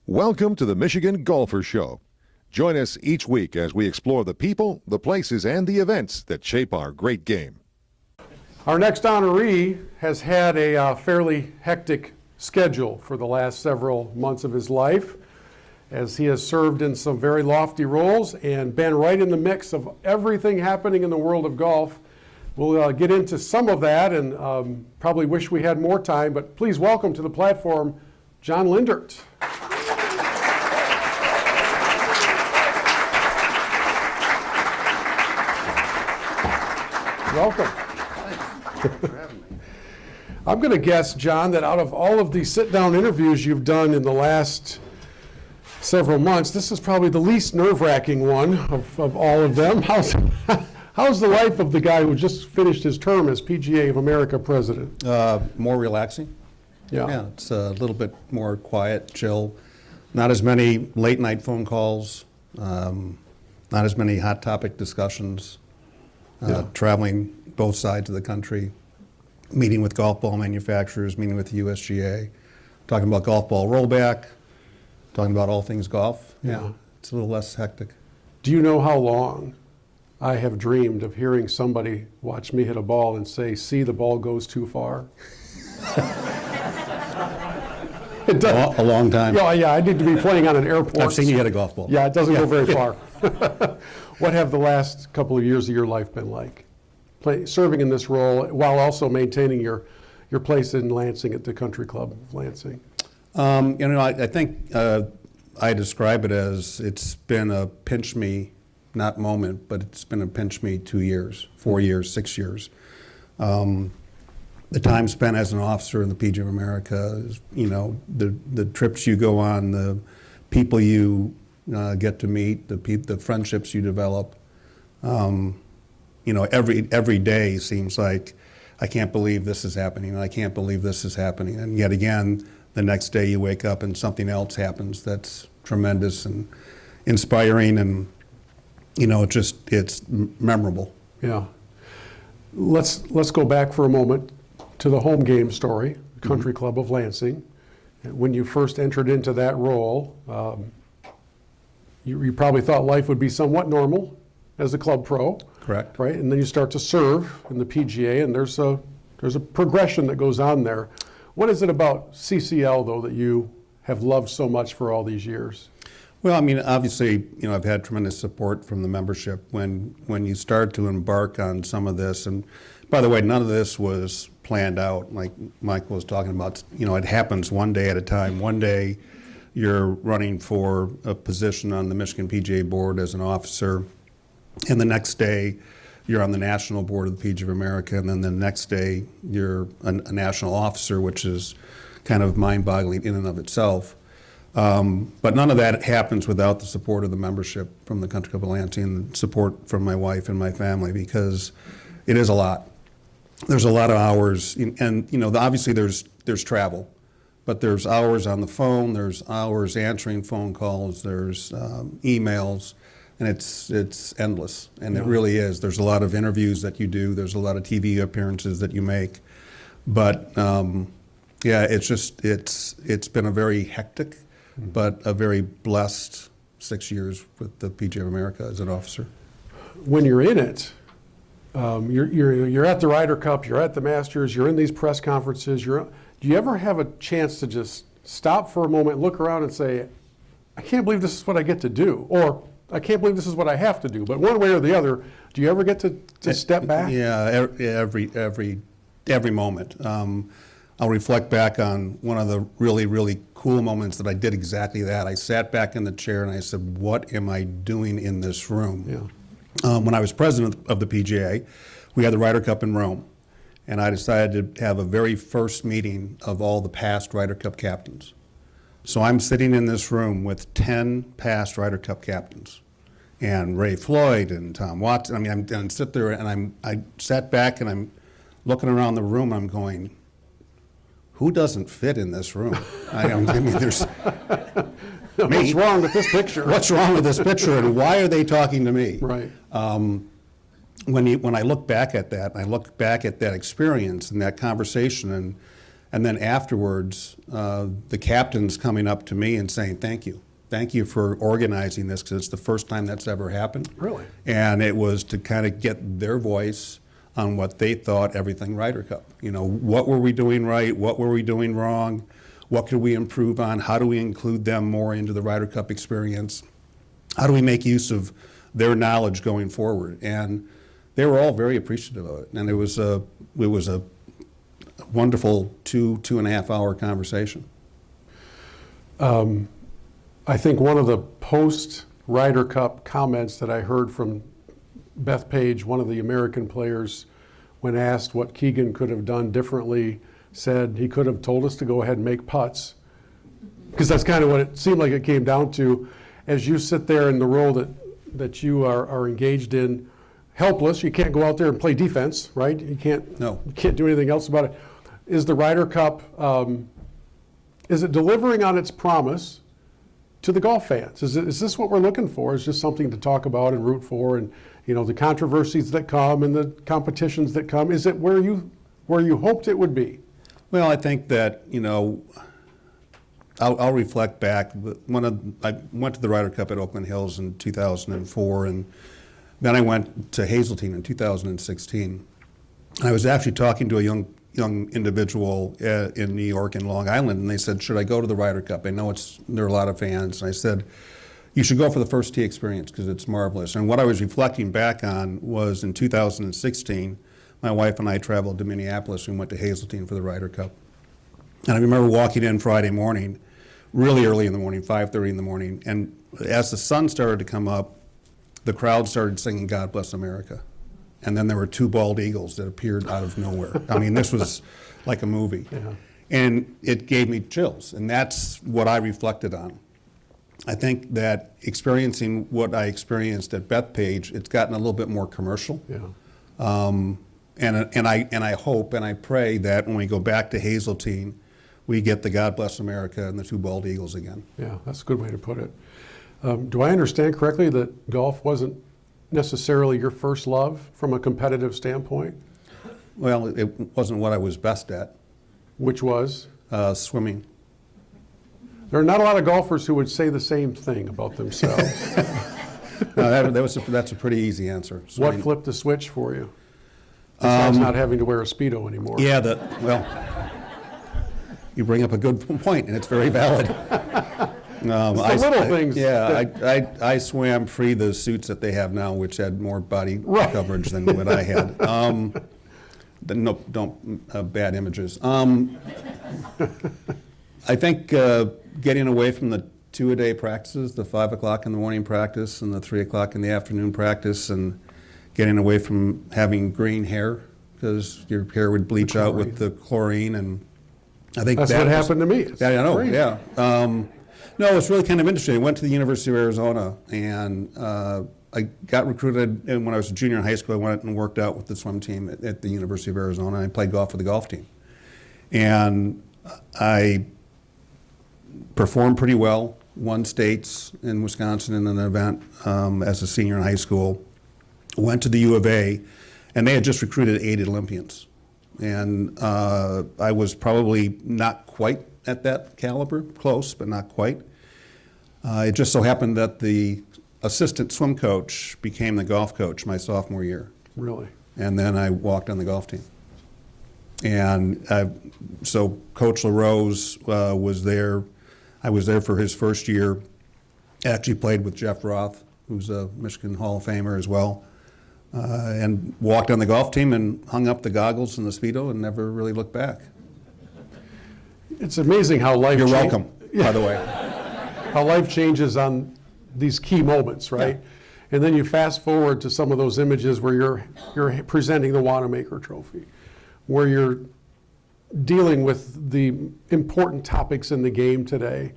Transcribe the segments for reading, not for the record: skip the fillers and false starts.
Welcome to the Michigan Golfer Show. Join us each week as we explore the people, the places, and the events that shape our great game. Our next honoree has had a fairly hectic schedule for the last several months of his life, as he has served in some very lofty roles and been right in the mix of everything happening in the world of golf. We'll get into some of that and probably wish we had more time, but please welcome to the platform, John Lindert. Welcome. Thanks for having me. I'm going to guess, John, that out of all of the sit-down interviews you've done in the last several months, this is probably the least nerve-wracking one of all of them. How's the life of the guy who just finished his term as PGA of America president? More relaxing. Yeah. It's a little bit more quiet, chill. Not as many late-night phone calls. Not as many hot topic discussions. Traveling both sides of the country, meeting with golf ball manufacturers, meeting with the USGA, talking about golf ball rollback, talking about all things golf. Yeah. It's a little less hectic. Do you know how long I have dreamed of hearing somebody watch me hit a ball and say, "See, the ball goes too far"? It does. A long time. Yeah, I need to be playing on an airport. I've seen you hit a golf ball. Yeah, it doesn't go very far. What have the last couple of years of your life been like? Serving in this role while also maintaining your place in Lansing at the Country Club of Lansing. I think I describe it as it's been a pinch me, not moment, but it's been a pinch me 2 years, 4 years, 6 years. The time spent as an officer in the PGA of America, is, the trips you go on, the people you get to meet, the friendships you develop. Every day seems like, I can't believe this is happening, and I can't believe this is happening. And yet again, the next day you wake up and something else happens that's tremendous and inspiring, and it's memorable. Yeah. Let's go back for a moment to the home game story, Country Club of Lansing. When you first entered into that role, you probably thought life would be somewhat normal as a club pro. Correct. Right? And then you start to serve in the PGA, and there's a progression that goes on there. What is it about CCL, though, that you have loved so much for all these years? Well, obviously, I've had tremendous support from the membership when you start to embark on some of this. And by the way, none of this was planned out. Like Michael was talking about, it happens one day at a time. One day you're running for a position on the Michigan PGA board as an officer, and the next day you're on the national board of the PGA of America, and then the next day you're a national officer, which is kind of mind-boggling in and of itself. But none of that happens without the support of the membership from the Country Club of Lansing and support from my wife and my family, because it is a lot. There's a lot of hours, and obviously there's travel, but there's hours on the phone, there's hours answering phone calls, there's emails, and it's endless, and it really is. There's a lot of interviews that you do, there's a lot of TV appearances that you make, but it's been a very hectic, but a very blessed 6 years with the PGA of America as an officer. When you're in it, you're at the Ryder Cup, you're at the Masters, you're in these press conferences. Do you ever have a chance to just stop for a moment, look around, and say, "I can't believe this is what I get to do," or "I can't believe this is what I have to do"? But one way or the other, do you ever get to step back? Yeah, every moment. I'll reflect back on one of the really, really cool moments that I did exactly that. I sat back in the chair and I said, "What am I doing in this room?" Yeah. When I was president of the PGA, we had the Ryder Cup in Rome, and I decided to have a very first meeting of all the past Ryder Cup captains. So I'm sitting in this room with 10 past Ryder Cup captains, and Ray Floyd and Tom Watson. I'm sit there and I sat back and I'm looking around the room and I'm going, who doesn't fit in this room? There's What's wrong with this picture? What's wrong with this picture, and why are they talking to me? Right. When I look back at that, I look back at that experience and that conversation, And then afterwards, the captain's coming up to me and saying, thank you. Thank you for organizing this, because it's the first time that's ever happened. Really? And it was to kind of get their voice on what they thought everything Ryder Cup. You know, what were we doing right? What were we doing wrong? What could we improve on? How do we include them more into the Ryder Cup experience? How do we make use of their knowledge going forward? And they were all very appreciative of it. And it was a wonderful 2.5 hour conversation. I think one of the post-Ryder Cup comments that I heard from Beth Page, one of the American players, when asked what Keegan could have done differently, said he could have told us to go ahead and make putts. Because that's kind of what it seemed like it came down to. As you sit there in the role that you are engaged in, helpless, you can't go out there and play defense, right? You can't do anything else about it. Is the Ryder Cup, is it delivering on its promise to the golf fans? Is this what we're looking for? Is just something to talk about and root for, and the controversies that come and the competitions that come? Is it where you hoped it would be? Well, I think that I'll reflect back. I went to the Ryder Cup at Oakland Hills in 2004, and then I went to Hazeltine in 2016. I was actually talking to a young individual in New York and Long Island, and they said, should I go to the Ryder Cup? I know there are a lot of fans. And I said, you should go for the first tee experience because it's marvelous. And what I was reflecting back on was in 2016, my wife and I traveled to Minneapolis and went to Hazeltine for the Ryder Cup. And I remember walking in Friday morning, really early in the morning, 5:30 in the morning, and as the sun started to come up, the crowd started singing God Bless America. And then there were two bald eagles that appeared out of nowhere. I mean, this was like a movie. Yeah. And it gave me chills, and that's what I reflected on. I think that experiencing what I experienced at Bethpage, it's gotten a little bit more commercial. Yeah. And I hope and I pray that when we go back to Hazeltine, we get the God Bless America and the two bald eagles again. Yeah, that's a good way to put it. Do I understand correctly that golf wasn't necessarily your first love from a competitive standpoint? Well, it wasn't what I was best at. Which was? Swimming. There are not a lot of golfers who would say the same thing about themselves. No, that's a pretty easy answer. What flipped the switch for you? Besides not having to wear a Speedo anymore. Yeah, well, you bring up a good point, and it's very valid. It's the little things. Yeah, I swam free the suits that they have now, which had more body coverage than what I had. Bad images. I think getting away from the 2-a-day practices, the 5 o'clock in the morning practice and the 3 o'clock in the afternoon practice, and getting away from having green hair because your hair would bleach out with the chlorine, and I think that's what happened to me. Yeah, I know. Crazy. Yeah. No, it's really kind of interesting. I went to the University of Arizona, and I got recruited, and when I was a junior in high school, I went and worked out with the swim team at the University of Arizona, and I played golf for the golf team. And I performed pretty well, won states in Wisconsin in an event as a senior in high school, went to the U of A, and they had just recruited 8 Olympians. And I was probably not quite at that caliber, close, but not quite. It just so happened that the assistant swim coach became the golf coach my sophomore year. Really? And then I walked on the golf team. And so Coach LaRose was there. I was there for his first year. Actually played with Jeff Roth, who's a Michigan Hall of Famer as well. And walked on the golf team and hung up the goggles and the Speedo and never really looked back. It's amazing how life You're welcome, by the way. How life changes on these key moments, right? Yeah. And then you fast forward to some of those images where you're presenting the Wanamaker Trophy, where you're dealing with the important topics in the game today.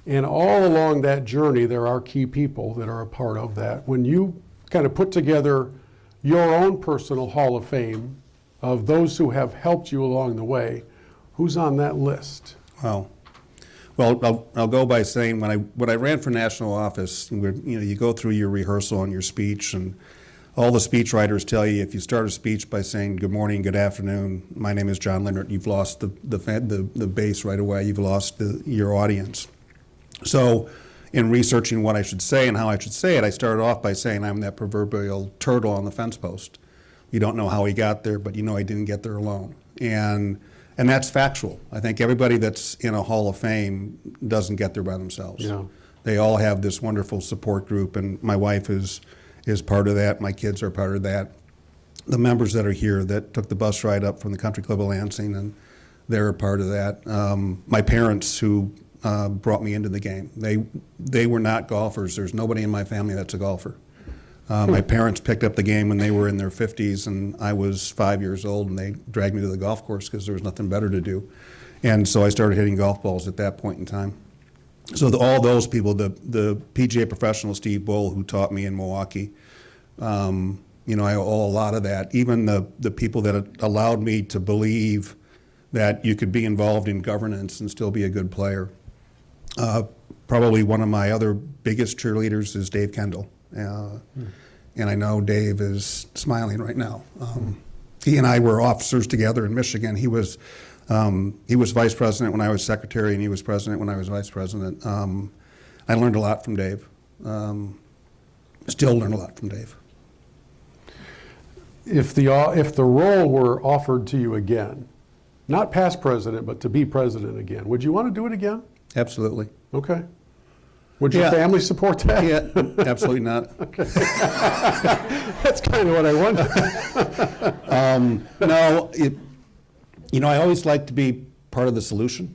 And all along that journey, there are key people that are a part of that. When you kind of put together your own personal Hall of Fame of those who have helped you along the way, who's on that list? Well, I'll go by saying when I ran for national office, you go through your rehearsal and your speech and all the speech writers tell you if you start a speech by saying good morning, good afternoon, my name is John Lindert, you've lost the base right away. You've lost your audience. So in researching what I should say and how I should say it, I started off by saying I'm that proverbial turtle on the fence post. You don't know how he got there, but you know he didn't get there alone. And that's factual. I think everybody that's in a Hall of Fame doesn't get there by themselves. Yeah. They all have this wonderful support group, and my wife is part of that. My kids are part of that. The members that are here that took the bus ride up from the Country Club of Lansing, and they're a part of that. My parents who brought me into the game, they were not golfers. There's nobody in my family that's a golfer. My parents picked up the game when they were in their 50s, and I was 5 years old, and they dragged me to the golf course because there was nothing better to do. And so I started hitting golf balls at that point in time. So all those people, the PGA professional Steve Bull, who taught me in Milwaukee, you know, I owe a lot of that. Even the people that allowed me to believe that you could be involved in governance and still be a good player. Probably one of my other biggest cheerleaders is Dave Kendall. And I know Dave is smiling right now. He and I were officers together in Michigan. He was vice president when I was secretary, and he was president when I was vice president. I learned a lot from Dave. Still learn a lot from Dave. If the role were offered to you again, not past president, but to be president again, would you want to do it again? Absolutely. Okay. Would your family support that? Yeah, absolutely not. Okay. That's kind of what I wondered. No, you know, I always like to be part of the solution,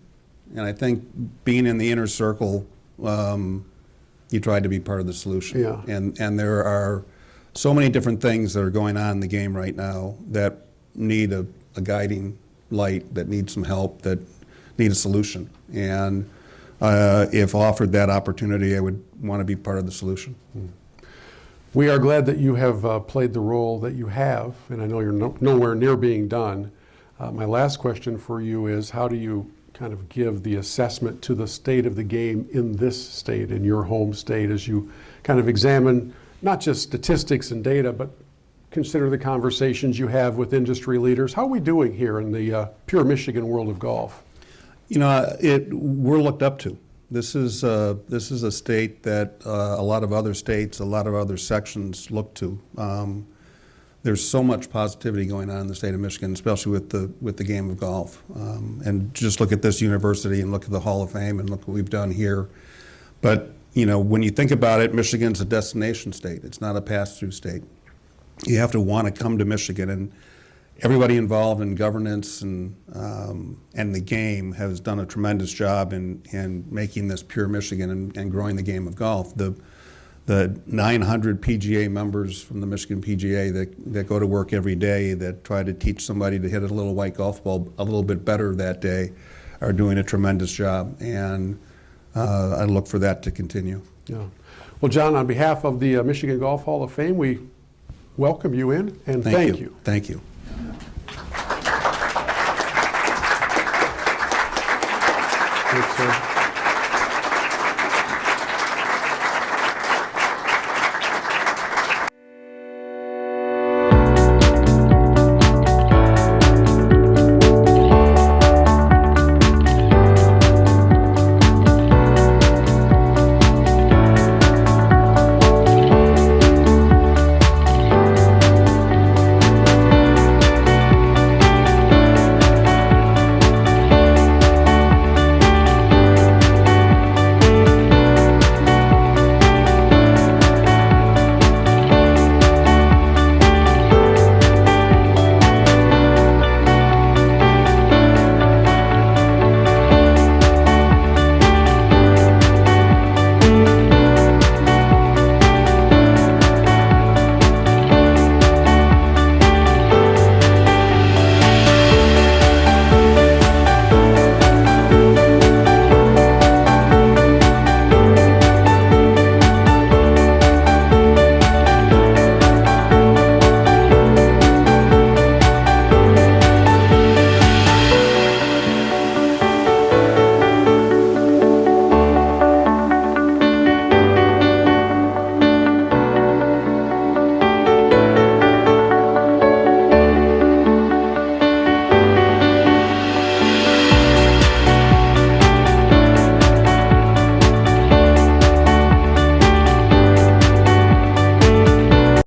and I think being in the inner circle, you try to be part of the solution. Yeah. And there are so many different things that are going on in the game right now that need a guiding light, that need some help, that need a solution. And if offered that opportunity, I would want to be part of the solution. We are glad that you have played the role that you have, and I know you're nowhere near being done. My last question for you is, how do you kind of give the assessment to the state of the game in this state, in your home state, as you kind of examine not just statistics and data, but consider the conversations you have with industry leaders? How are we doing here in the pure Michigan world of golf? You know, we're looked up to. This is a state that a lot of other states, a lot of other sections look to. There's so much positivity going on in the state of Michigan, especially with the game of golf. And just look at this university and look at the Hall of Fame and look what we've done here. But you know, when you think about it, Michigan's a destination state. It's not a pass-through state. You have to want to come to Michigan, and everybody involved in governance and the game has done a tremendous job in making this pure Michigan and growing the game of golf. The 900 PGA members from the Michigan PGA that go to work every day, that try to teach somebody to hit a little white golf ball a little bit better that day, are doing a tremendous job, and I look for that to continue. Yeah. Well, John, on behalf of the Michigan Golf Hall of Fame, we welcome you in and thank you. Thank you. Thanks, sir.